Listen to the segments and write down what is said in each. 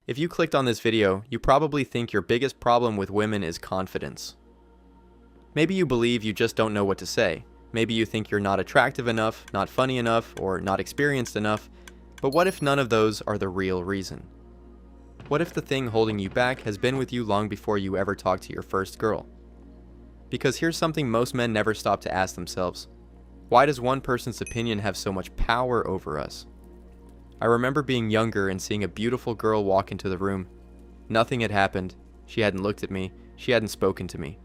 If you clicked on this video, you probably think your biggest problem with women is confidence. Maybe you believe you just don't know what to say. Maybe you think you're not attractive enough, not funny enough, or not experienced enough. But what if none of those are the real reason? What if the thing holding you back has been with you long before you ever talked to your first girl? Because here's something most men never stop to ask themselves. Why does one person's opinion have so much power over us? I remember being younger and seeing a beautiful girl walk into the room. Nothing had happened. She hadn't looked at me. She hadn't spoken to me.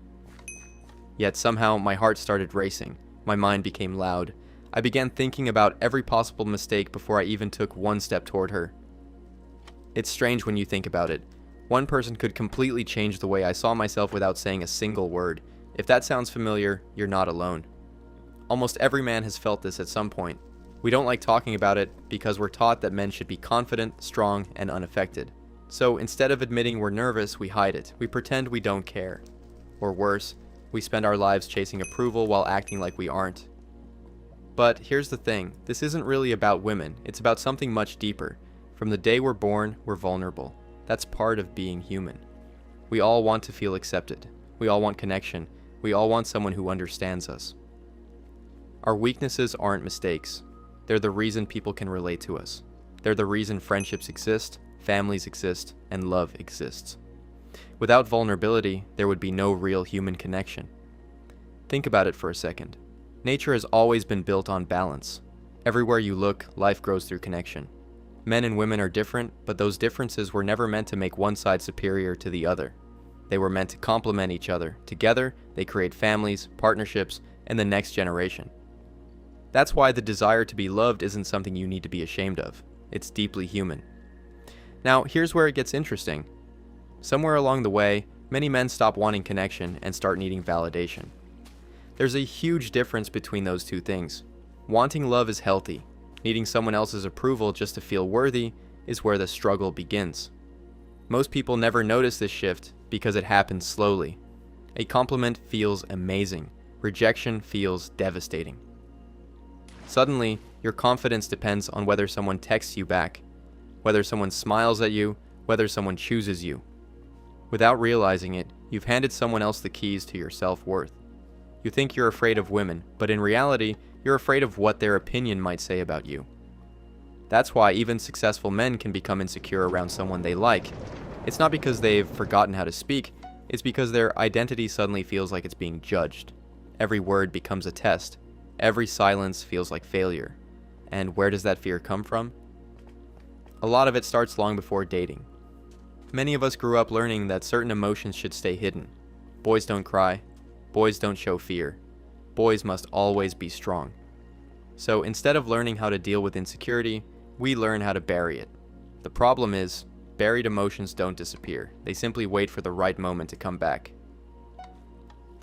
Yet somehow my heart started racing. My mind became loud. I began thinking about every possible mistake before I even took one step toward her. It's strange when you think about it. One person could completely change the way I saw myself without saying a single word. If that sounds familiar, you're not alone. Almost every man has felt this at some point. We don't like talking about it because we're taught that men should be confident, strong, and unaffected. So instead of admitting we're nervous, we hide it. We pretend we don't care. Or worse, we spend our lives chasing approval while acting like we aren't. But here's the thing, this isn't really about women, it's about something much deeper. From the day we're born, we're vulnerable. That's part of being human. We all want to feel accepted. We all want connection. We all want someone who understands us. Our weaknesses aren't mistakes. They're the reason people can relate to us. They're the reason friendships exist, families exist, and love exists. Without vulnerability, there would be no real human connection. Think about it for a second. Nature has always been built on balance. Everywhere you look, life grows through connection. Men and women are different, but those differences were never meant to make one side superior to the other. They were meant to complement each other. Together, they create families, partnerships, and the next generation. That's why the desire to be loved isn't something you need to be ashamed of. It's deeply human. Now, here's where it gets interesting. Somewhere along the way, many men stop wanting connection and start needing validation. There's a huge difference between those two things. Wanting love is healthy. Needing someone else's approval just to feel worthy is where the struggle begins. Most people never notice this shift because it happens slowly. A compliment feels amazing. Rejection feels devastating. Suddenly, your confidence depends on whether someone texts you back, whether someone smiles at you, whether someone chooses you. Without realizing it, you've handed someone else the keys to your self-worth. You think you're afraid of women, but in reality, you're afraid of what their opinion might say about you. That's why even successful men can become insecure around someone they like. It's not because they've forgotten how to speak, it's because their identity suddenly feels like it's being judged. Every word becomes a test. Every silence feels like failure. And where does that fear come from? A lot of it starts long before dating. Many of us grew up learning that certain emotions should stay hidden. Boys don't cry. Boys don't show fear. Boys must always be strong. So instead of learning how to deal with insecurity, we learn how to bury it. The problem is, buried emotions don't disappear. They simply wait for the right moment to come back.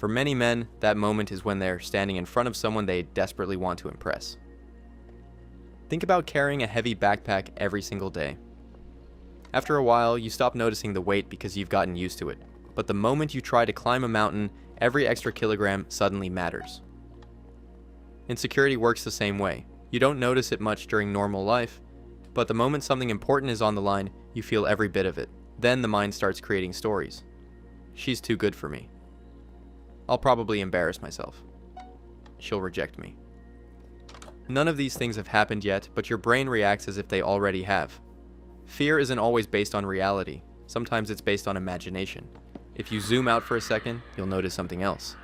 For many men, that moment is when they're standing in front of someone they desperately want to impress. Think about carrying a heavy backpack every single day. After a while, you stop noticing the weight because you've gotten used to it. But the moment you try to climb a mountain, every extra kilogram suddenly matters. Insecurity works the same way. You don't notice it much during normal life, but the moment something important is on the line, you feel every bit of it. Then the mind starts creating stories. She's too good for me. I'll probably embarrass myself. She'll reject me. None of these things have happened yet, but your brain reacts as if they already have. Fear isn't always based on reality. Sometimes it's based on imagination. If you zoom out for a second, you'll notice something else.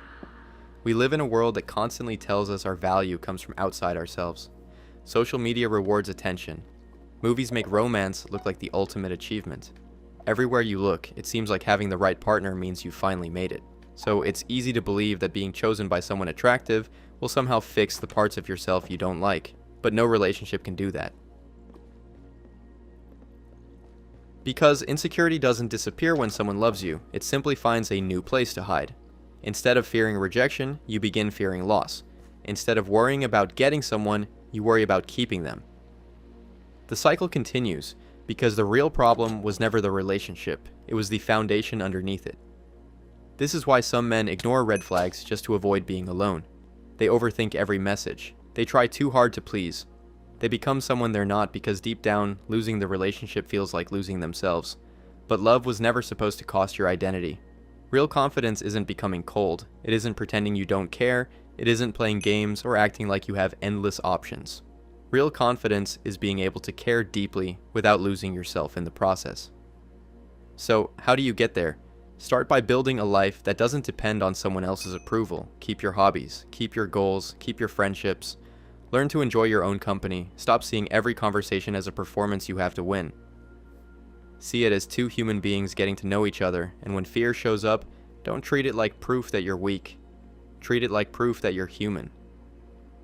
We live in a world that constantly tells us our value comes from outside ourselves. Social media rewards attention. Movies make romance look like the ultimate achievement. Everywhere you look, it seems like having the right partner means you finally made it. So it's easy to believe that being chosen by someone attractive will somehow fix the parts of yourself you don't like, but no relationship can do that. Because insecurity doesn't disappear when someone loves you, it simply finds a new place to hide. Instead of fearing rejection, you begin fearing loss. Instead of worrying about getting someone, you worry about keeping them. The cycle continues because the real problem was never the relationship, it was the foundation underneath it. This is why some men ignore red flags just to avoid being alone. They overthink every message. They try too hard to please. They become someone they're not because deep down, losing the relationship feels like losing themselves. But love was never supposed to cost your identity. Real confidence isn't becoming cold, it isn't pretending you don't care, it isn't playing games or acting like you have endless options. Real confidence is being able to care deeply without losing yourself in the process. So, how do you get there? Start by building a life that doesn't depend on someone else's approval. Keep your hobbies, keep your goals, keep your friendships. Learn to enjoy your own company. Stop seeing every conversation as a performance you have to win. See it as two human beings getting to know each other, and when fear shows up, don't treat it like proof that you're weak. Treat it like proof that you're human.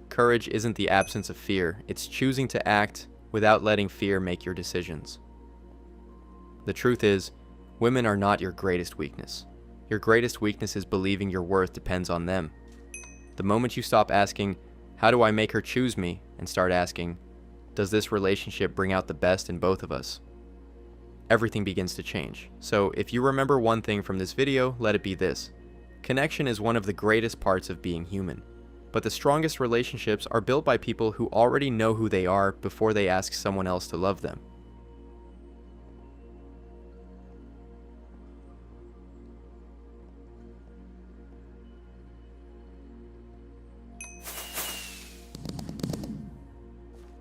Courage isn't the absence of fear, it's choosing to act without letting fear make your decisions. The truth is, women are not your greatest weakness. Your greatest weakness is believing your worth depends on them. The moment you stop asking, "How do I make her choose me?" and start asking, "Does this relationship bring out the best in both of us?" everything begins to change. So if you remember one thing from this video, let it be this. Connection is one of the greatest parts of being human. But the strongest relationships are built by people who already know who they are before they ask someone else to love them.